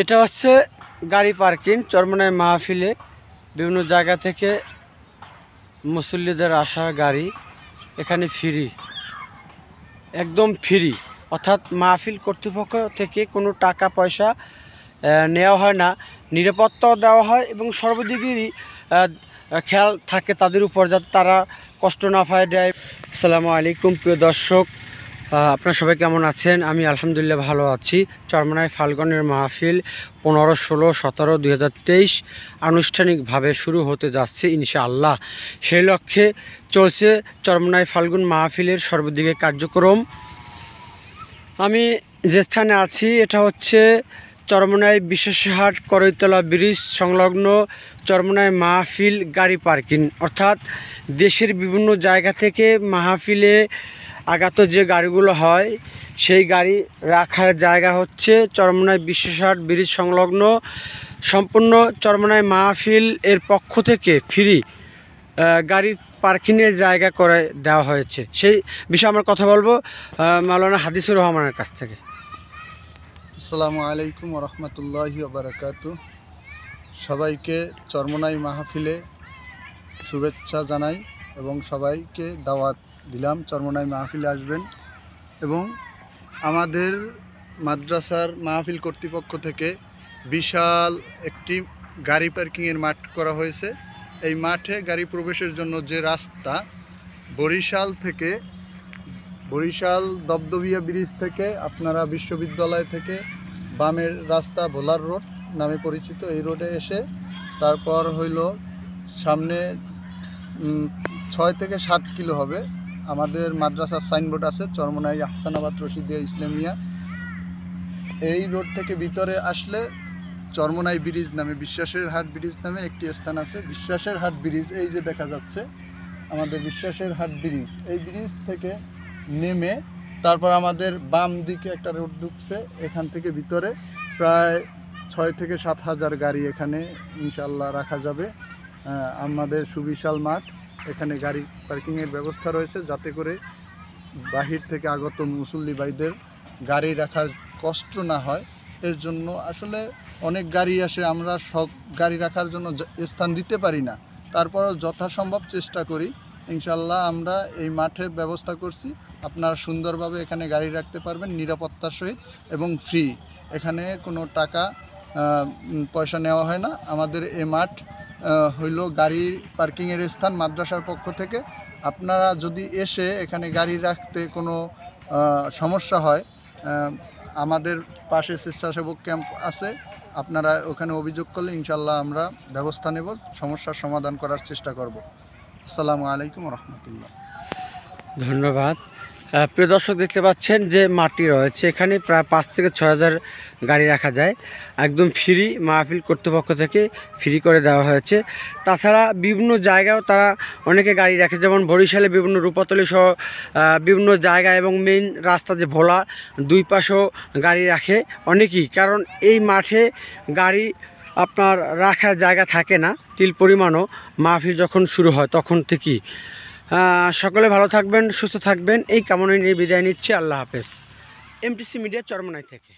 এটা হচ্ছে গাড়ি পার্কিং চরমনাই মাহফিলে বিভিন্ন জায়গা থেকে মুসল্লিদের আসার গাড়ি এখানে ফ্রি, একদম ফ্রি, অর্থাৎ মাহফিল কর্তৃপক্ষ থেকে কোনো টাকা পয়সা নেওয়া হয় না, নিরাপত্তাও দেওয়া হয় এবং সর্বদিকেরই খেয়াল থাকে তাদের উপর যাতে তারা কষ্ট না পায় দেয়। আসসালামু আলাইকুম প্রিয় দর্শক, আপনারা সবাই কেমন আছেন? আমি আলহামদুলিল্লাহ ভালো আছি। চরমনাই ফাল্গুনের মাহফিল 15, 16, 17, 2023 আনুষ্ঠানিকভাবে শুরু হতে যাচ্ছে ইনশাআল্লাহ। সেই লক্ষ্যে চলছে চরমনাই ফাল্গুন মাহফিলের সর্বদিকে কার্যক্রম। আমি যে স্থানে আছি এটা হচ্ছে চরমনাই বিশেষহাট করইতলা ব্রিজ সংলগ্ন চরমনাই মাহফিল গাড়ি পার্কিং, অর্থাৎ দেশের বিভিন্ন জায়গা থেকে মাহফিলে আগত যে গাড়িগুলো হয় সেই গাড়ি রাখার জায়গা হচ্ছে চরমনাই বিশেষহাট ব্রিজ সংলগ্ন। সম্পূর্ণ চরমনাই মাহফিল এর পক্ষ থেকে ফ্রি গাড়ি পার্কিংয়ের জায়গা করে দেওয়া হয়েছে। সেই বিষয়ে আমরা কথা বলবো মাওলানা হাদিসুর রহমানের কাছ থেকে। আসসালামু আলাইকুম রহমতুল্লাহি ওবারাকাতু। সবাইকে চরমনাই মাহফিলে শুভেচ্ছা জানাই এবং সবাইকে দাওয়াত দিলাম চরমনাই মাহফিলে আসবেন। এবং আমাদের মাদ্রাসার মাহফিল কর্তৃপক্ষ থেকে বিশাল একটি গাড়ি পার্কিংয়ের মাঠ করা হয়েছে। এই মাঠে গাড়ি প্রবেশের জন্য যে রাস্তা বরিশাল দবদবিয়া ব্রিজ থেকে আপনারা বিশ্ববিদ্যালয় থেকে বামের রাস্তা ভোলার রোড নামে পরিচিত, এই রোডে এসে তারপর হইল সামনে 6 থেকে 7 কিলো হবে আমাদের মাদ্রাসার সাইনবোর্ড আছে চরমনাই আহসানাবাদ রশিদিয়া ইসলামিয়া। এই রোড থেকে ভিতরে আসলে চরমনাই ব্রিজ নামে, বিশ্বাসের হাট ব্রিজ নামে একটি স্থান আছে। বিশ্বাসের হাট ব্রিজ এই যে দেখা যাচ্ছে আমাদের বিশ্বাসের হাট ব্রিজ, এই ব্রিজ থেকে নেমে তারপর আমাদের বাম দিকে একটা রোড ঢুকছে, এখান থেকে ভিতরে প্রায় 6 থেকে 7 হাজার গাড়ি এখানে ইনশাল্লাহ রাখা যাবে। আমাদের সুবিশাল মাঠ, এখানে গাড়ি পার্কিংয়ের ব্যবস্থা রয়েছে যাতে করে বাহির থেকে আগত মুসল্লি ভাইদের গাড়ি রাখার কষ্ট না হয়। এর জন্য আসলে অনেক গাড়ি আসে, আমরা সব গাড়ি রাখার জন্য স্থান দিতে পারি না, তারপরও যথাসম্ভব চেষ্টা করি। ইনশাল্লাহ আমরা এই মাঠের ব্যবস্থা করছি, আপনারা সুন্দরভাবে এখানে গাড়ি রাখতে পারবেন নিরাপত্তার সহিত এবং ফ্রি। এখানে কোনো টাকা পয়সা নেওয়া হয় না। আমাদের এই মাঠ হইল গাড়ি পার্কিংয়ের স্থান মাদ্রাসার পক্ষ থেকে। আপনারা যদি এসে এখানে গাড়ি রাখতে কোনো সমস্যা হয়, আমাদের পাশে স্বেচ্ছাসেবক ক্যাম্প আছে, আপনারা ওখানে অভিযোগ করলে ইনশাল্লাহ আমরা ব্যবস্থা নেব, সমস্যার সমাধান করার চেষ্টা করব। আসসালামু আলাইকুম রহমতুল্লাহ। ধন্যবাদ। প্রিয় দর্শক, দেখতে পাচ্ছেন যে মাটি রয়েছে এখানে প্রায় 5 থেকে 6 হাজার গাড়ি রাখা যায়, একদম ফ্রি, মাহফিল কর্তৃপক্ষ থেকে ফ্রি করে দেওয়া হয়েছে। তাছাড়া বিভিন্ন জায়গায়ও তারা অনেকে গাড়ি রাখে, যেমন বরিশালে বিভিন্ন রূপাতলি সহ বিভিন্ন জায়গায় এবং মেইন রাস্তা যে ভোলা, 2 পাশেও গাড়ি রাখে অনেকেই, কারণ এই মাঠে গাড়ি আপনার রাখার জায়গা থাকে না তিল পরিমাণও মাহফিল যখন শুরু হয় তখন থেকেই। সকলে ভালো থাকবেন, সুস্থ থাকবেন, এই কামনায় নিয়ে বিদায় নিচ্ছি। আল্লাহ হাফেজ। এমটিসি মিডিয়া চরমনাই থেকে।